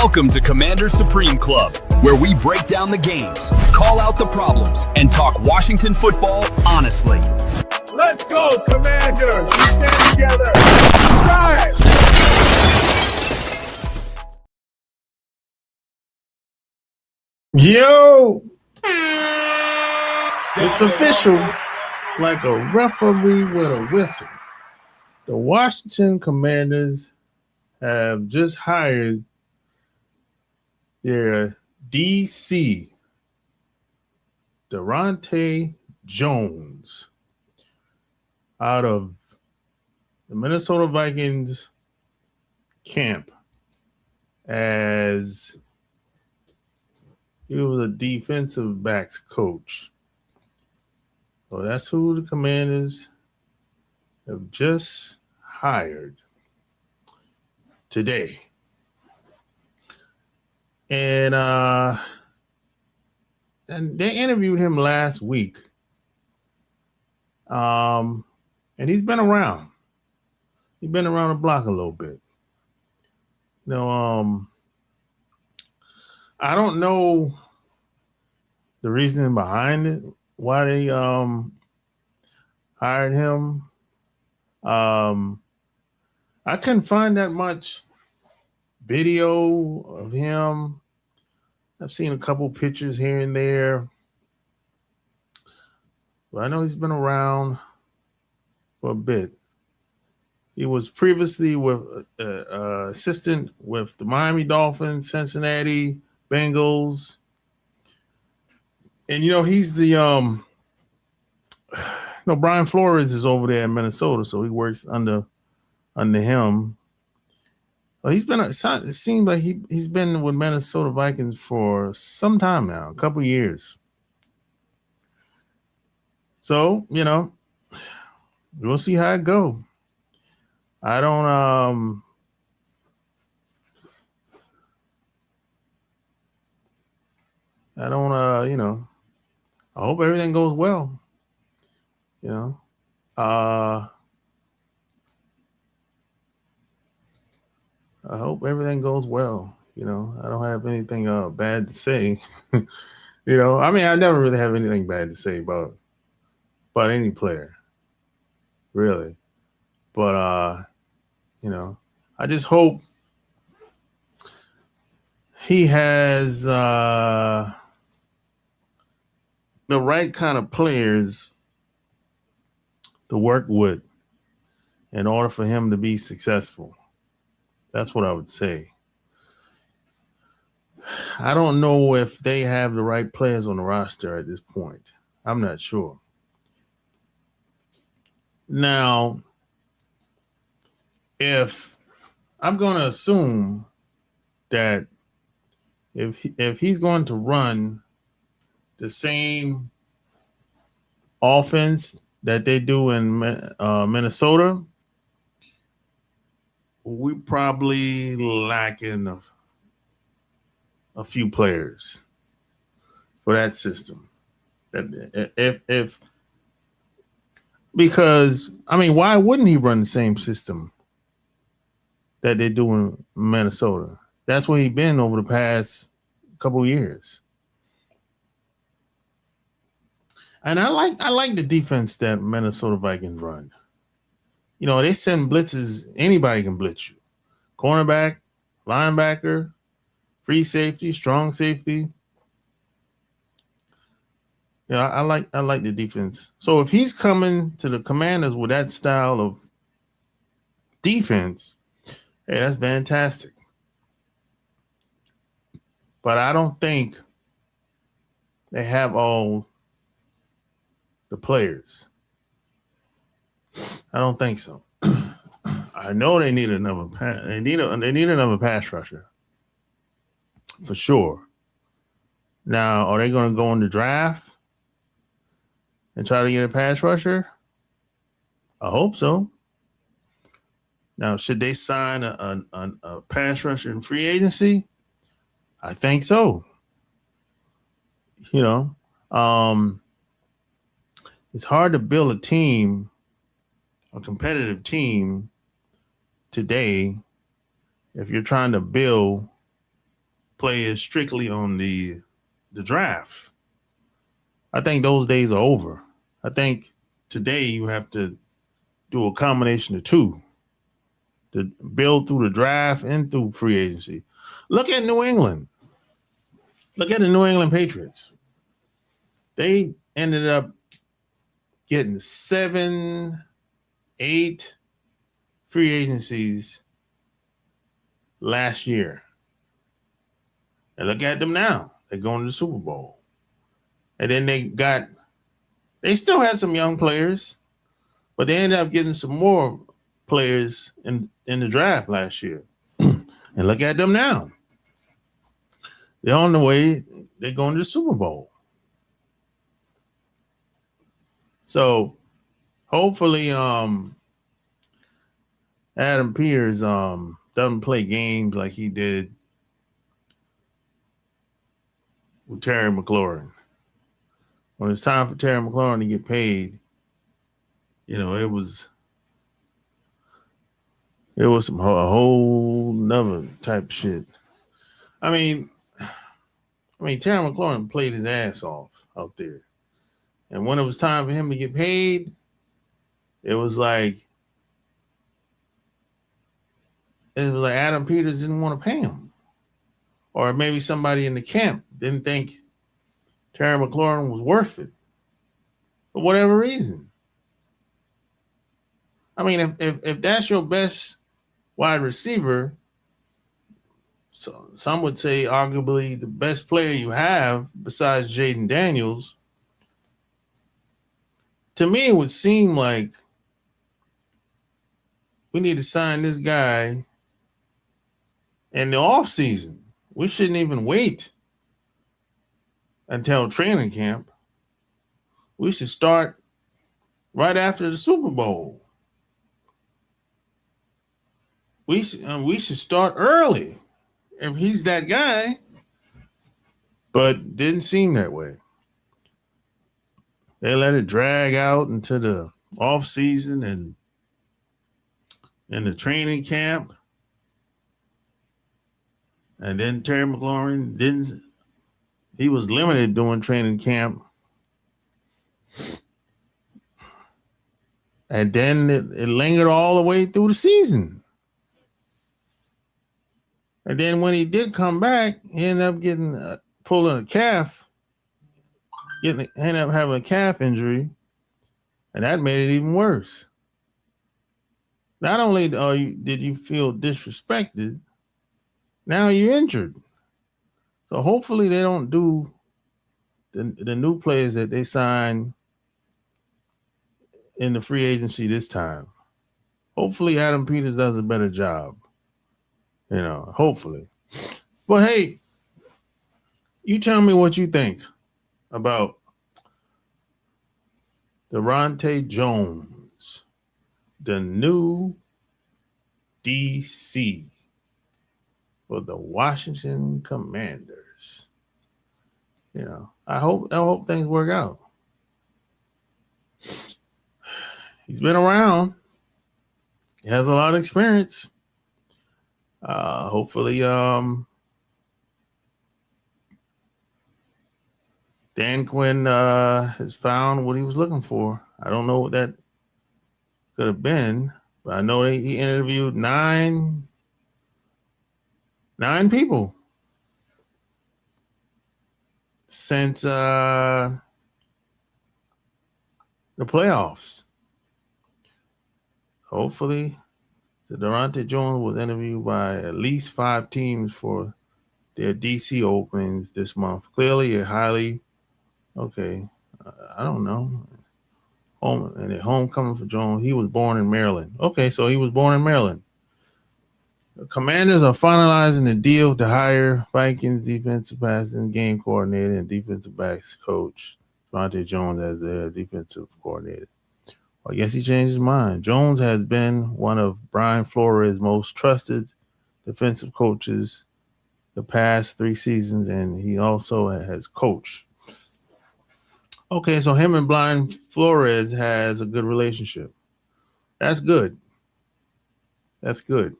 Welcome to Commander Supreme Club, where we break down the games, call out the problems, and talk Washington football honestly. Let's go, Commanders! We stand together! Strive! Yo! It's official, like a referee with a whistle. The Washington Commanders have just hired their DC, Daronte Jones, out of the Minnesota Vikings camp as he was a defensive backs coach. So that's who the Commanders have just hired today. And they interviewed him last week. And he's been around. He's been around the block a little bit. You know, I don't know the reasoning behind it, why they hired him. I couldn't find that much video of him. I've seen a couple pictures here and there. But I know he's been around for a bit. He was previously with assistant with the Miami Dolphins, Cincinnati Bengals. And, you know, he's the Brian Flores is over there in Minnesota, so he works under him. Well, it seems like he's been with Minnesota Vikings for some time now, a couple years. So, you know, we'll see how it goes. I don't I hope everything goes well. You know. I hope everything goes well. You know, I don't have anything bad to say. You know, I mean, I never really have anything bad to say about any player, really. But you know, I just hope he has the right kind of players to work with in order for him to be successful. That's what I would say. I don't know if they have the right players on the roster at this point. I'm not sure. Now, if I'm going to assume that if he's going to run the same offense that they do in Minnesota, we probably lacking a few players for that system. Because I mean, why wouldn't he run the same system that they do in Minnesota? That's where he's been over the past couple of years. And I like the defense that Minnesota Vikings run. You know, they send blitzes. Anybody can blitz you. Cornerback, linebacker, free safety, strong safety. Yeah, I like the defense. So if he's coming to the Commanders with that style of defense, hey, that's fantastic. But I don't think they have all the players. I don't think so. I know they need another they need another pass rusher for sure. Now, are they going to go in the draft and try to get a pass rusher? I hope so. Now, should they sign a pass rusher in free agency? I think so. You know, it's hard to build a team, a competitive team today if you're trying to build players strictly on the draft. I think those days are over. I think today you have to do a combination of two to build through the draft and through free agency. Look at New England. Look at the New England Patriots. They ended up getting 7, 8 free agencies last year. And look at them now. They're going to the Super Bowl. And then they still had some young players, but they ended up getting some more players in the draft last year. And look at them now. They're on the way. They're going to the Super Bowl. So hopefully Adam Peters doesn't play games like he did with Terry McLaurin. When it's time for Terry McLaurin to get paid, it was some a whole nother type of shit. I mean, Terry McLaurin played his ass off out there. And when it was time for him to get paid, it was like Adam Peters didn't want to pay him. Or maybe somebody in the camp didn't think Terry McLaurin was worth it. For whatever reason. I mean, if that's your best wide receiver, so some would say arguably the best player you have besides Jaden Daniels, to me it would seem like we need to sign this guy in the offseason. We shouldn't even wait until training camp. We should start right after the Super Bowl. We should start early if he's that guy, but didn't seem that way. They let it drag out into the off season and in the training camp, and then Terry McLaurin he was limited during training camp, and then it lingered all the way through the season. And then when he did come back, he ended up pulling a calf, ended up having a calf injury, and that made it even worse. Not only did you feel disrespected, now you're injured. So hopefully they don't do the new players that they sign in the free agency this time. Hopefully Adam Peters does a better job. Hopefully. But hey, you tell me what you think about Daronte Jones, the new DC for the Washington Commanders. I hope things work out. He's been around. He has a lot of experience. Hopefully, Dan Quinn has found what he was looking for. I don't know what that could have been, but I know he interviewed nine people since the playoffs. Hopefully, the Daronte Jones was interviewed by at least 5 teams for their DC openings this month. Clearly, a highly I don't know. Homecoming for Jones. He was born in Maryland. Okay, so he was born in Maryland. The Commanders are finalizing the deal to hire Vikings defensive passing game coordinator and defensive backs coach Daronte Jones as their defensive coordinator. Well, I guess he changed his mind. Jones has been one of Brian Flores' most trusted defensive coaches the past 3 seasons, and he also has coached. Okay, so him and Brian Flores has a good relationship. That's good. That's good.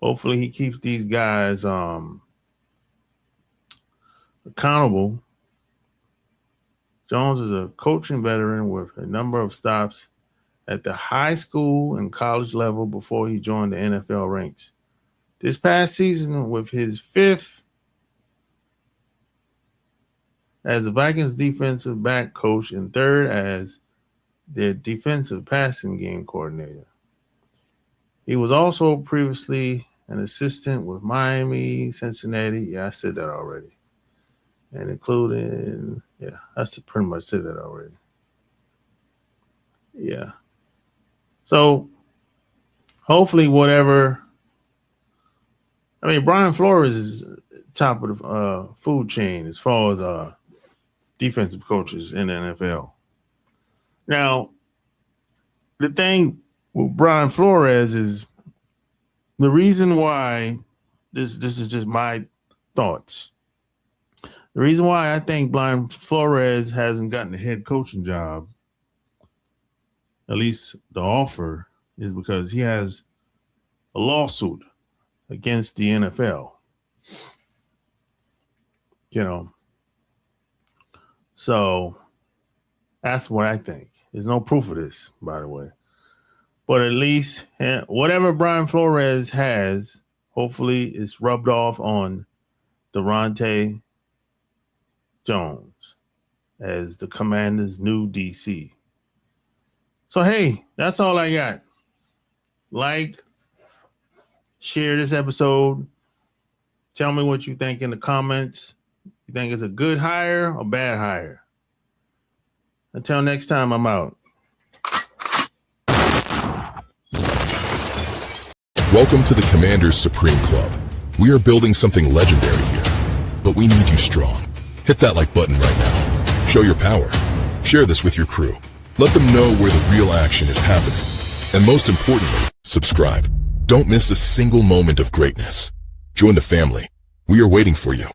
Hopefully he keeps these guys accountable. Jones is a coaching veteran with a number of stops at the high school and college level before he joined the NFL ranks. This past season, with his 5th as the Vikings defensive back coach and 3rd as their defensive passing game coordinator. He was also previously an assistant with Miami, Cincinnati. Yeah, I said that already. And including, that's pretty much said that already. Yeah. So hopefully Brian Flores is top of the food chain as far as defensive coaches in the NFL. Now, the thing with Brian Flores is the reason why this is just my thoughts. The reason why I think Brian Flores hasn't gotten a head coaching job, at least the offer, is because he has a lawsuit against the NFL. So that's what I think. There's no proof of this, by the way. But at least whatever Brian Flores has, hopefully it's rubbed off on Daronte Jones as the Commanders' new DC. So, hey, that's all I got. Like, share this episode. Tell me what you think in the comments. You think it's a good hire or bad hire? Until next time, I'm out. Welcome to the Commanders Supreme Club. We are building something legendary here, but we need you strong. Hit that like button right now. Show your power. Share this with your crew. Let them know where the real action is happening. And most importantly, subscribe. Don't miss a single moment of greatness. Join the family. We are waiting for you.